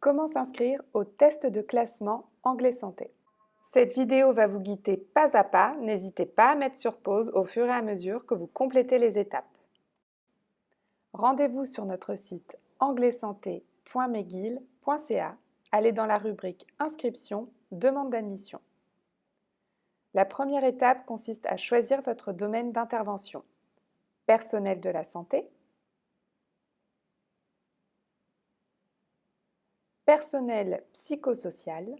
Comment s'inscrire au test de classement Anglais Santé? Cette vidéo va vous guider pas à pas, n'hésitez pas à mettre sur pause au fur et à mesure que vous complétez les étapes. Rendez-vous sur notre site anglaisanté.mcgill.ca, allez dans la rubrique Inscription, demande d'admission. La première étape consiste à choisir votre domaine d'intervention. Personnel de la santé, personnel psychosocial,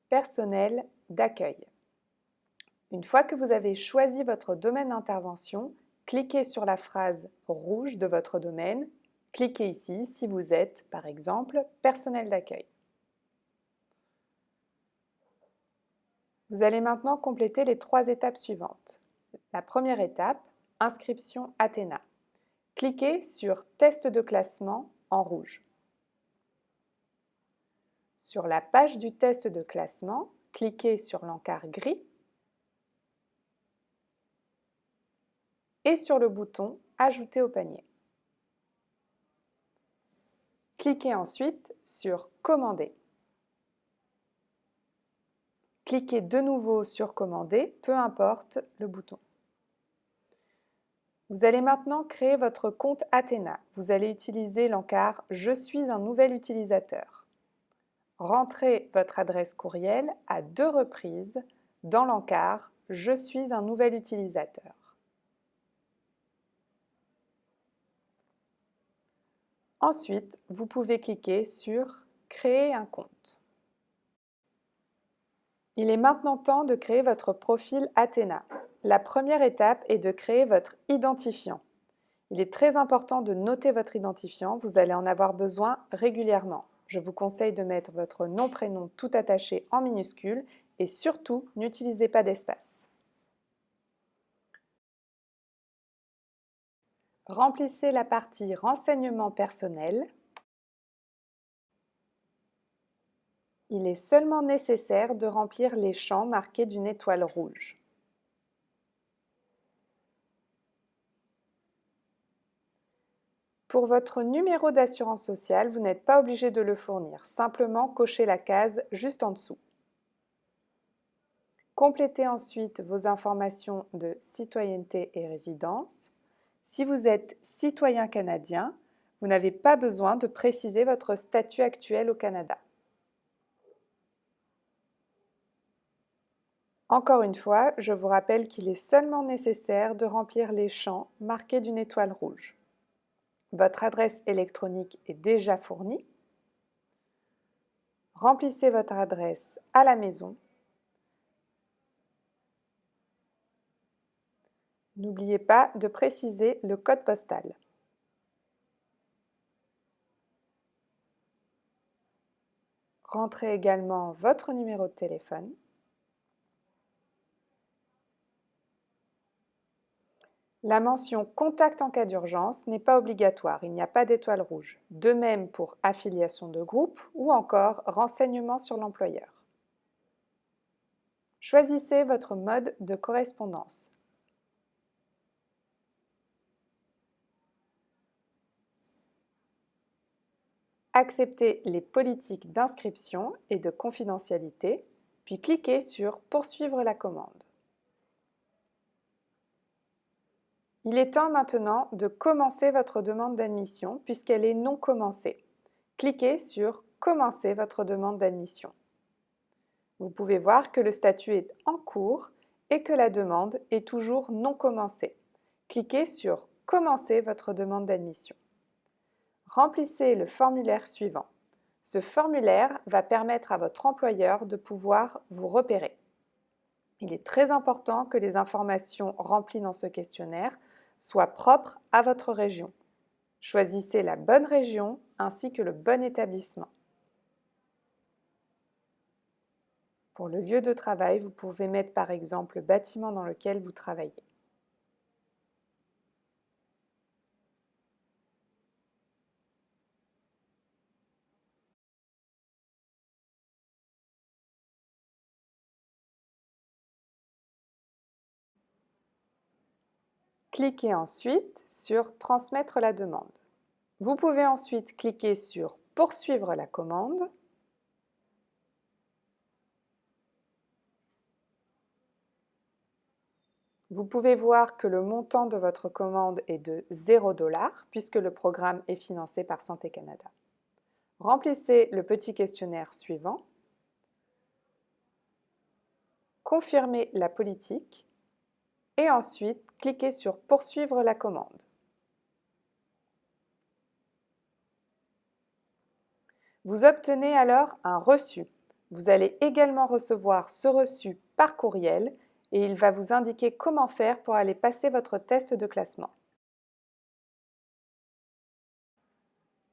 personnel d'accueil. Une fois que vous avez choisi votre domaine d'intervention, cliquez sur la phrase rouge de votre domaine. Cliquez ici si vous êtes, par exemple, personnel d'accueil. Vous allez maintenant compléter les 3 étapes suivantes. La première étape, inscription Athéna. Cliquez sur Test de classement en rouge. Sur la page du test de classement, cliquez sur l'encart gris et sur le bouton Ajouter au panier. Cliquez ensuite sur Commander. Cliquez de nouveau sur Commander, peu importe le bouton. Vous allez maintenant créer votre compte Athéna. Vous allez utiliser l'encart « Je suis un nouvel utilisateur ». Rentrez votre adresse courriel à 2 reprises dans l'encart « Je suis un nouvel utilisateur ». Ensuite, vous pouvez cliquer sur « Créer un compte ». Il est maintenant temps de créer votre profil Athéna. La première étape est de créer votre identifiant. Il est très important de noter votre identifiant, vous allez en avoir besoin régulièrement. Je vous conseille de mettre votre nom-prénom tout attaché en minuscules et surtout, n'utilisez pas d'espace. Remplissez la partie Renseignements personnels. Il est seulement nécessaire de remplir les champs marqués d'une étoile rouge. Pour votre numéro d'assurance sociale, vous n'êtes pas obligé de le fournir, simplement cochez la case juste en dessous. Complétez ensuite vos informations de citoyenneté et résidence. Si vous êtes citoyen canadien, vous n'avez pas besoin de préciser votre statut actuel au Canada. Encore une fois, je vous rappelle qu'il est seulement nécessaire de remplir les champs marqués d'une étoile rouge. Votre adresse électronique est déjà fournie. Remplissez votre adresse à la maison. N'oubliez pas de préciser le code postal. Rentrez également votre numéro de téléphone. La mention « Contact en cas d'urgence » n'est pas obligatoire, il n'y a pas d'étoile rouge. De même pour affiliation de groupe ou encore renseignements sur l'employeur. Choisissez votre mode de correspondance. Acceptez les politiques d'inscription et de confidentialité, puis cliquez sur « Poursuivre la commande ». Il est temps maintenant de commencer votre demande d'admission puisqu'elle est non commencée. Cliquez sur « Commencer votre demande d'admission ». Vous pouvez voir que le statut est en cours et que la demande est toujours non commencée. Cliquez sur « Commencer votre demande d'admission ». Remplissez le formulaire suivant. Ce formulaire va permettre à votre employeur de pouvoir vous repérer. Il est très important que les informations remplies dans ce questionnaire soient propres à votre région. Choisissez la bonne région ainsi que le bon établissement. Pour le lieu de travail, vous pouvez mettre par exemple le bâtiment dans lequel vous travaillez. Cliquez ensuite sur « Transmettre la demande ». Vous pouvez ensuite cliquer sur « Poursuivre la commande ». Vous pouvez voir que le montant de votre commande est de 0 $ puisque le programme est financé par Santé Canada. Remplissez le petit questionnaire suivant. Confirmez la politique et ensuite cliquez sur « Poursuivre la commande ». Vous obtenez alors un reçu. Vous allez également recevoir ce reçu par courriel et il va vous indiquer comment faire pour aller passer votre test de classement.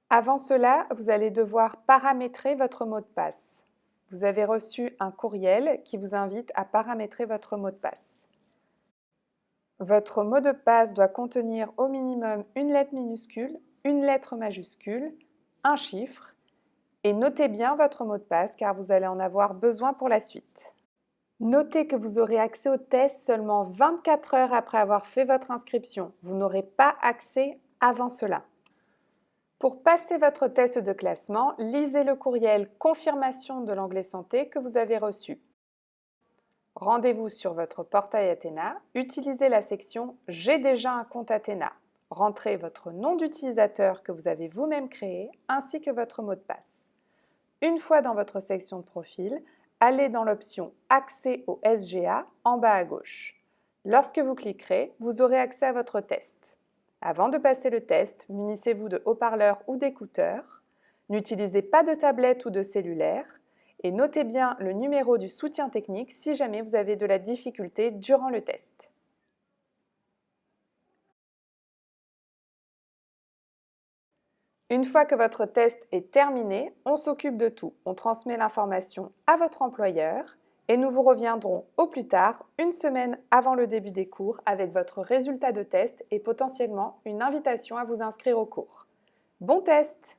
Avant cela, vous allez devoir paramétrer votre mot de passe. Vous avez reçu un courriel qui vous invite à paramétrer votre mot de passe. Votre mot de passe doit contenir au minimum une lettre minuscule, une lettre majuscule, un chiffre, et notez bien votre mot de passe car vous allez en avoir besoin pour la suite. Notez que vous aurez accès au test seulement 24 heures après avoir fait votre inscription. Vous n'aurez pas accès avant cela. Pour passer votre test de classement, lisez le courriel « Confirmation de l'anglais santé » que vous avez reçu. Rendez-vous sur votre portail Athéna, utilisez la section « J'ai déjà un compte Athéna ». Rentrez votre nom d'utilisateur que vous avez vous-même créé ainsi que votre mot de passe. Une fois dans votre section de profil, allez dans l'option « Accès au SGA » en bas à gauche. Lorsque vous cliquerez, vous aurez accès à votre test. Avant de passer le test, munissez-vous de haut-parleurs ou d'écouteurs. N'utilisez pas de tablette ou de cellulaire et notez bien le numéro du soutien technique si jamais vous avez de la difficulté durant le test. Une fois que votre test est terminé, on s'occupe de tout. On transmet l'information à votre employeur et nous vous reviendrons au plus tard, une semaine avant le début des cours, avec votre résultat de test et potentiellement une invitation à vous inscrire au cours. Bon test!